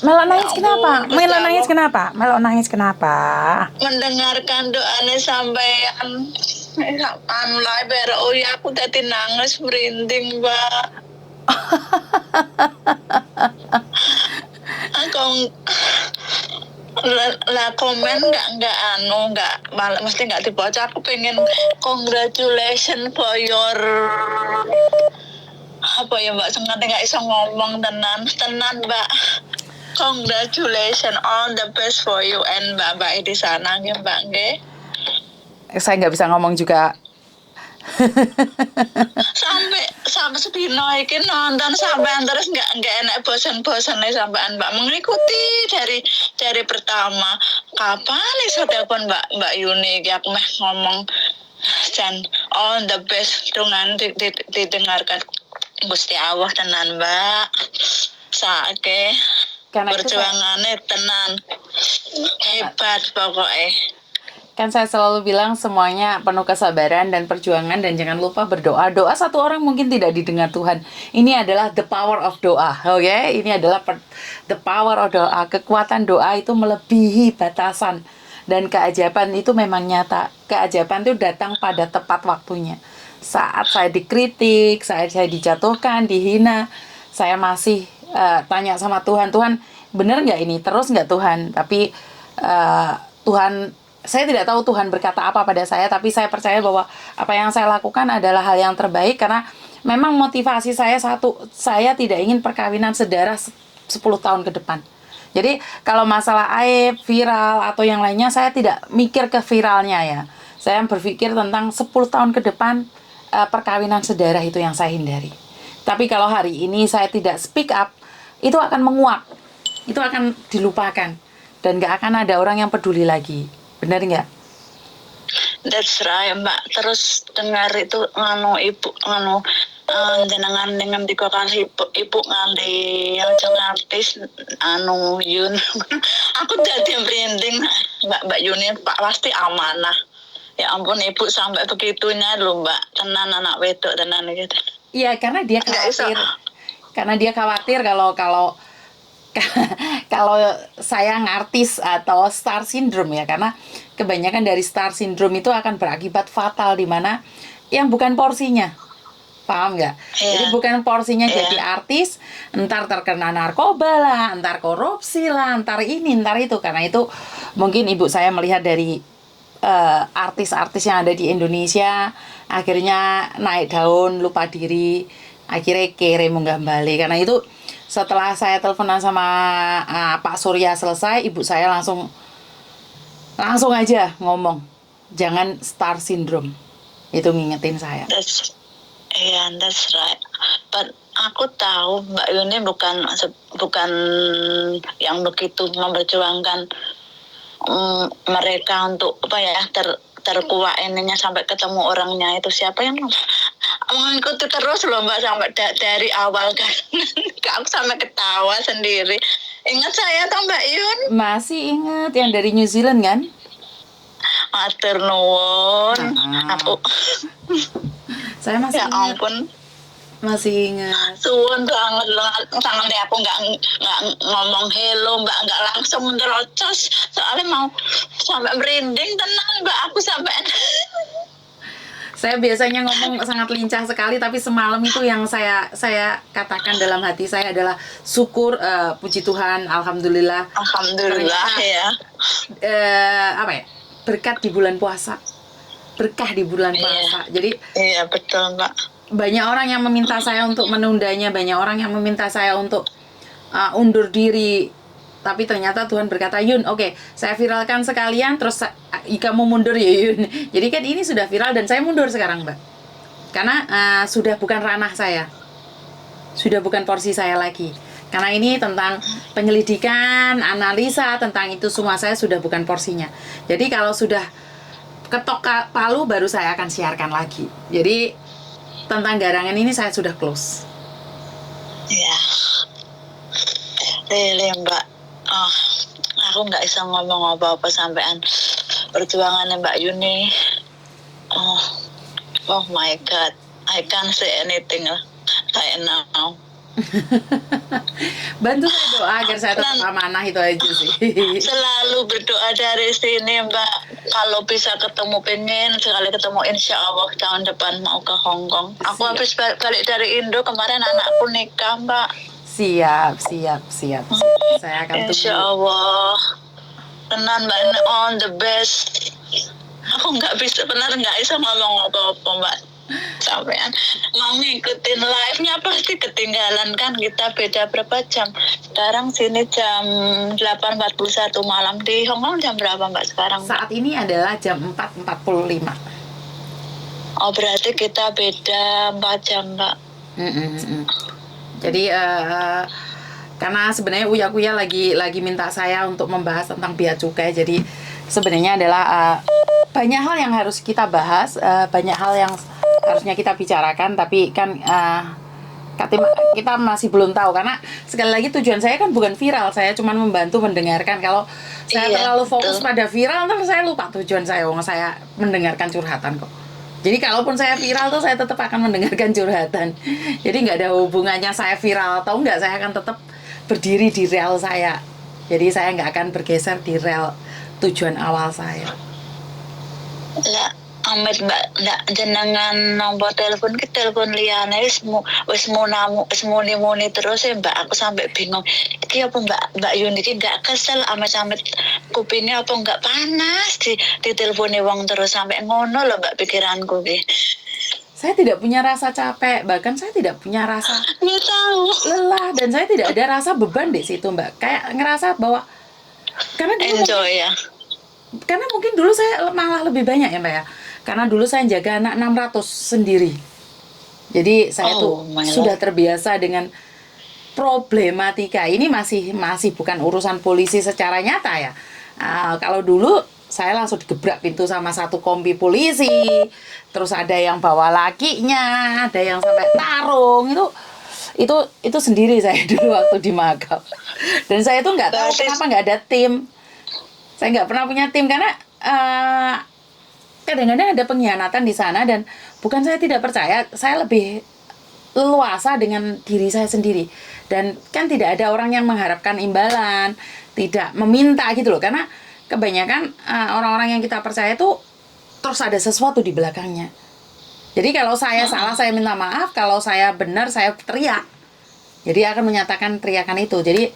Melok Ya nangis kenapa? ampun, Gusti Melok nangis Allah kenapa? Melok nangis kenapa? mendengarkan doanya sampean. Anu lah oh ya aku tadi nangis merinding, Mbak. Aku lah komen nggak malah mesti nggak dibaca. Aku pengen congratulations for your apa ya Mbak, sengaja nggak bisa ngomong tenan Mbak. Congratulations, all the best for you and Mbak di sana nggih Mbak nggih. Saya nggak bisa ngomong juga. sampai sedino iki nonton sampean terus nggak enak bosan-bosannya sampean Mbak mengikuti dari pertama. Kapan iso telepon Mbak Yuni iki aku meh ngomong dan all the best dengan didengarkan Gusti Allah tenan Mbak. Saake perjuangannya tenan hebat pokoknya. Kan saya selalu bilang semuanya penuh kesabaran dan perjuangan, dan jangan lupa berdoa. Doa satu orang mungkin tidak didengar Tuhan. Ini adalah the power of doa, oke? Ini adalah the power of doa. Kekuatan doa itu melebihi batasan, dan keajaiban itu memang nyata. Keajaiban itu datang pada tepat waktunya. Saat saya dikritik, saat saya dijatuhkan, dihina, saya masih tanya sama Tuhan, Tuhan benar nggak ini? Terus nggak Tuhan? Tapi Tuhan, saya tidak tahu Tuhan berkata apa pada saya, tapi saya percaya bahwa apa yang saya lakukan adalah hal yang terbaik, karena memang motivasi saya satu, saya tidak ingin perkawinan sedarah 10 tahun ke depan. Jadi kalau masalah aib, viral, atau yang lainnya, saya tidak mikir ke viralnya ya. Saya berpikir tentang 10 tahun ke depan, perkawinan sedarah itu yang saya hindari. Tapi kalau hari ini saya tidak speak up, itu akan menguap, itu akan dilupakan, dan gak akan ada orang yang peduli lagi. Benar nggak? That's right Mbak. Terus dengar itu ibu jenengan dengan tiga kali ibu ngali yang artis Yun. Aku jadi merinding Mbak Yuni Pak pasti amanah. Ya ampun ibu sampai begitunya loh Mbak. Tenan anak wedok tenan gitu. Iya, karena dia khawatir. Karena dia khawatir kalau saya ngartis atau star syndrome ya, karena kebanyakan dari star syndrome itu akan berakibat fatal, di mana yang bukan porsinya, paham nggak? Jadi bukan porsinya jadi artis, entar terkena narkoba lah, entar korupsi lah, entar ini, entar itu. Karena itu mungkin ibu saya melihat dari artis-artis yang ada di Indonesia, akhirnya naik daun, lupa diri, akhirnya kere munggah balik. Karena itu setelah saya teleponan sama Pak Surya selesai, ibu saya langsung aja ngomong, jangan star syndrome. Itu ngingetin saya. That's right. But aku tahu Mbak Yuni bukan yang begitu memperjuangkan mereka untuk apa ya terkuat ininya sampai ketemu orangnya itu siapa yang mengikuti terus loh Mbak sampai dari awal kan. Aku sampai ketawa sendiri. Ingat saya toh Mbak Yun? Masih ingat yang dari New Zealand kan? Matur nuwun. Aku saya masih ya ingat. Ampun. Masih ingat. Suwun banget loh. Sangat aku nggak ngomong hello Mbak, nggak langsung nerocos. Soalnya mau sampai merinding tenang Mbak aku sampai. Saya biasanya ngomong sangat lincah sekali, tapi semalam itu yang saya katakan dalam hati saya adalah syukur, puji Tuhan, alhamdulillah. Alhamdulillah ya. Apa ya? Berkat di bulan puasa. Berkah di bulan puasa. Jadi iya betul Mbak. Banyak orang yang meminta saya untuk menundanya, banyak orang yang meminta saya untuk undur diri. Tapi ternyata Tuhan berkata, Yun, oke, saya viralkan sekalian, terus kamu mundur ya Yun. Jadi kan ini sudah viral dan saya mundur sekarang Mbak. Karena sudah bukan ranah saya. Sudah bukan porsi saya lagi. Karena ini tentang penyelidikan, analisa, tentang itu semua saya sudah bukan porsinya. Jadi kalau sudah ketok palu baru saya akan siarkan lagi. Jadi tentang garangan ini saya sudah close. Iya. Lele Mbak. Aku nggak bisa ngomong apa-apa sampean perjuangannya Mbak Yuni. Oh my God, I can't say anything right now. Bantu saya doa agar saya tetap amanah, itu aja sih. Selalu berdoa dari sini Mbak. Kalau bisa ketemu, pengen sekali ketemu, insya Allah tahun depan mau ke Hong Kong. Aku Siap. habis balik dari Indo kemarin, anakku nikah Mbak. Siap. Saya akan Insya tunggu. Allah. Tenan Mbak, on the best. Aku nggak bisa ngomong apa-apa Mbak. Sampean mau ngikutin live-nya pasti ketinggalan kan, kita beda berapa jam. Sekarang sini jam 8.41 malam, di Hong Kong jam berapa Mbak sekarang Mbak? Saat ini adalah jam 4.45. Oh berarti kita beda 4 jam Mbak. Jadi karena sebenarnya Uya lagi minta saya untuk membahas tentang bea cukai. Jadi sebenarnya adalah banyak hal yang harus kita bahas, banyak hal yang harusnya kita bicarakan, tapi kan kita masih belum tahu, karena sekali lagi tujuan saya kan bukan viral, saya cuma membantu mendengarkan. Kalau saya terlalu fokus pada viral, ntar saya lupa tujuan saya, saya mendengarkan curhatan kok. Jadi kalaupun saya viral tuh saya tetap akan mendengarkan curhatan. Jadi nggak ada hubungannya saya viral atau enggak, saya akan tetap berdiri di rel saya. Jadi saya nggak akan bergeser di rel tujuan awal saya. Lah, amit Mbak, ndak jenengan nomor telepon ke telepon liyane wis muni terus ya Mbak, aku sampai bingung. Iki apa Mbak Yuni iki nggak kesel amit-amit kupingnya apa nggak panas di telepone wong terus sampai ngono loh Mbak pikiranku ki. Saya tidak punya rasa capek, bahkan saya tidak punya rasa lelah, dan saya tidak ada rasa beban di situ Mbak. Kayak ngerasa bahwa karena enjoy ya. Karena mungkin dulu saya malah lebih banyak ya Mbak ya. Karena dulu saya jaga anak 600 sendiri. Jadi saya sudah terbiasa dengan problematika. Ini masih bukan urusan polisi secara nyata ya. Kalau dulu saya langsung digebrak pintu sama satu kompi polisi. Terus ada yang bawa lakinya, ada yang sampai tarung. Itu sendiri saya dulu waktu di Makau. Dan saya tuh nggak tahu kenapa nggak ada tim. Saya nggak pernah punya tim karena kadang-kadang ada pengkhianatan di sana, dan bukan saya tidak percaya, saya lebih leluasa dengan diri saya sendiri, dan kan tidak ada orang yang mengharapkan imbalan, tidak meminta gitu loh, karena kebanyakan orang-orang yang kita percaya itu terus ada sesuatu di belakangnya. Jadi kalau saya salah saya minta maaf, kalau saya benar saya teriak. Jadi akan menyatakan teriakan itu. Jadi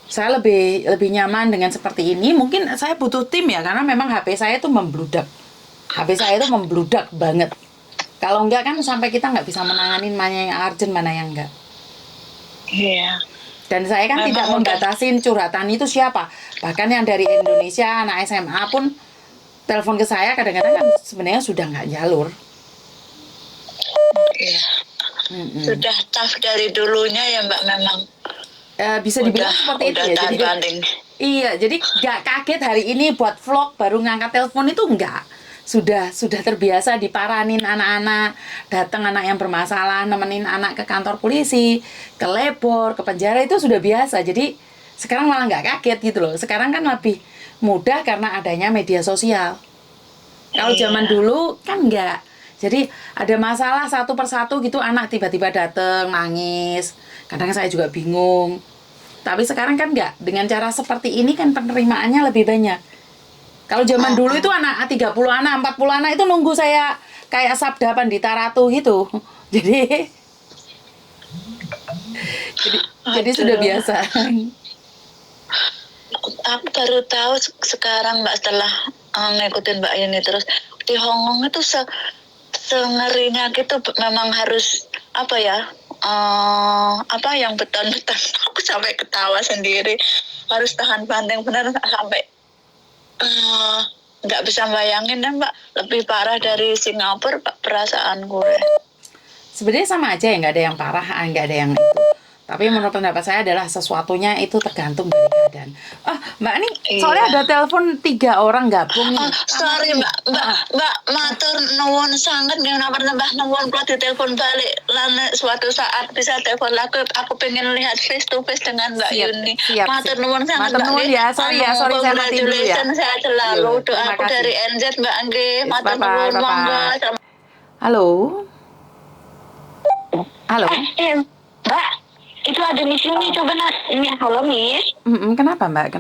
saya lebih nyaman dengan seperti ini. Mungkin saya butuh tim ya, karena memang HP saya itu membludak. HP saya itu membludak banget. Kalau enggak kan sampai kita nggak bisa menanganin mana yang urgent, mana yang enggak. Iya. Dan saya kan tidak membatasin curhatan itu siapa. Bahkan yang dari Indonesia, anak SMA pun telepon ke saya kadang-kadang kan sebenarnya sudah nggak jalur. Iya. Sudah tough dari dulunya ya Mbak memang. Bisa dibilang seperti itu ya. Iya, jadi nggak kaget hari ini buat vlog baru ngangkat telepon itu enggak. Sudah terbiasa diparanin anak-anak, datang anak yang bermasalah, nemenin anak ke kantor polisi, ke lebor, ke penjara, itu sudah biasa. Jadi sekarang malah nggak kaget gitu loh. Sekarang kan lebih mudah karena adanya media sosial. Kalau zaman dulu kan enggak. Jadi ada masalah satu persatu gitu, anak tiba-tiba datang nangis. Kadang saya juga bingung. Tapi sekarang kan enggak. Dengan cara seperti ini kan penerimaannya lebih banyak. Kalau zaman dulu itu anak 30 anak, 40 anak itu nunggu saya kayak Sabda Pandita Ratu gitu. Jadi sudah biasa. Aku baru tahu sekarang Mbak, setelah ngikutin Mbak Yuni terus di Hong Kong itu sengerinya gitu, memang harus apa ya, apa yang beton-beton. Aku sampai ketawa sendiri, harus tahan banting benar sampai nggak bisa bayangin ya Mbak, lebih parah dari Singapura perasaan gue. Sebenarnya sama aja ya, nggak ada yang parah, nggak ada yang itu. Tapi menurut pendapat saya adalah sesuatunya itu tergantung dari keadaan. Mbak ini soalnya ada telepon 3 orang gabung. Sorry Mbak matur nuwun sangat nih, nomor nambah nuwun kalau ditelepon balik lan suatu saat bisa telepon lagi. Aku pengen lihat face to face dengan Mbak Yuni. Matur nuwun sangat Mbak. Matur nuwun ya, sorry saya mati dulu ya. Sehat selalu, doaku dari NZ Mbak Angge. Matur nuwun, monggo. Halo. Mbak. Itu ada Miss Yuni, coba nanya. Halo Miss. Kenapa Mbak?